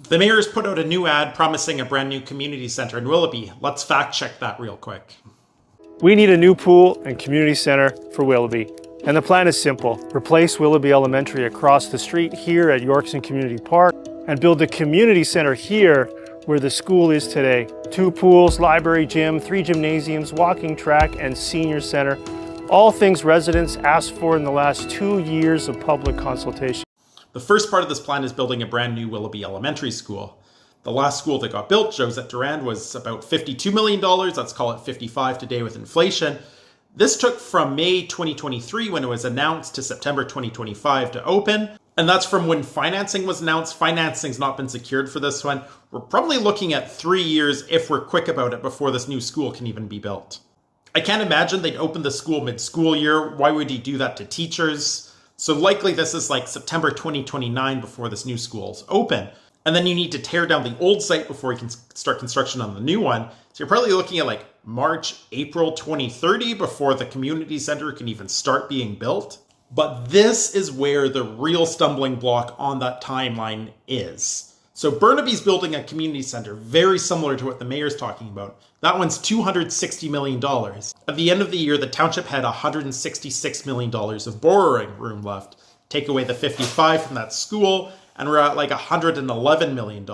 The mayor has put out a new ad promising a brand new community center in Willoughby. Let's fact check that real quick. We need a new pool and community center for Willoughby. And the plan is simple. Replace Willoughby Elementary across the street here at Yorkson Community Park and build a community center here where the school is today. 2 pools, library, gym, 3 gymnasiums, walking track, and senior center. All things residents asked for in the last 2 years of public consultation. The first part of this plan is building a brand new Willoughby Elementary School. The last school that got built, Josette Durand, was about $52 million. Let's call it 55 today with inflation. This took from May 2023 when it was announced to September 2025 to open. And that's from when financing was announced. Financing's not been secured for this one. We're probably looking at 3 years if we're quick about it before this new school can even be built. I can't imagine they'd open the school mid-school year. Why would you do that to teachers? So likely this is like September 2029 before this new school's open. And then you need to tear down the old site before you can start construction on the new one. So you're probably looking at like March, April 2030 before the community center can even start being built. But this is where the real stumbling block on that timeline is. So Burnaby's building a community center very similar to what the mayor's talking about. That one's $260 million. At the end of the year, the township had $166 million of borrowing room left. Take away the 55 from that school, and we're at like $111 million.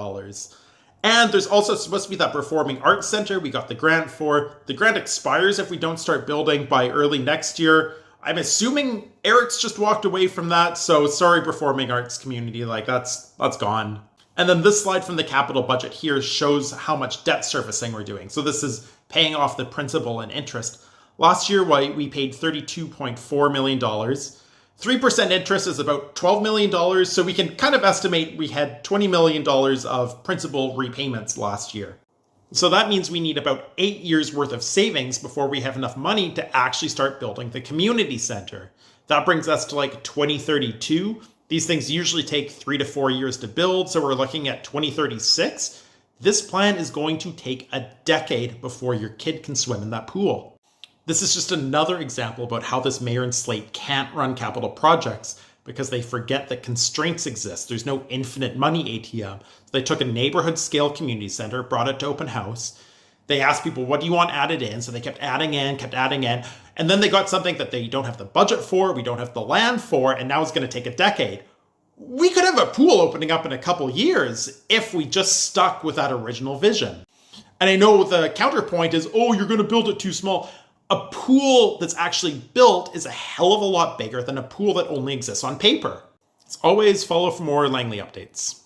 And there's also supposed to be that performing arts center we got the grant for. The grant expires if we don't start building by early next year. I'm assuming Eric's just walked away from that, so sorry performing arts community, like that's gone. And then this slide from the capital budget here shows how much debt servicing we're doing. So this is paying off the principal and interest. Last year we paid $32.4 million. 3% interest is about $12 million, so we can kind of estimate we had $20 million of principal repayments last year. So that means we need about 8 years worth of savings before we have enough money to actually start building the community center. That brings us to like 2032. These things usually take 3 to 4 years to build, so we're looking at 2036. This plan is going to take a decade before your kid can swim in that pool. This is just another example about how this mayor and slate can't run capital projects because they forget that constraints exist. There's no infinite money ATM. So they took a neighborhood scale community center, brought it to open house. They asked people, what do you want added in? So they kept adding in. And then they got something that they don't have the budget for, we don't have the land for, and now it's going to take a decade. We could have a pool opening up in a couple years if we just stuck with that original vision. And I know the counterpoint is, oh, you're going to build it too small. A pool that's actually built is a hell of a lot bigger than a pool that only exists on paper. As always, follow for more Langley updates.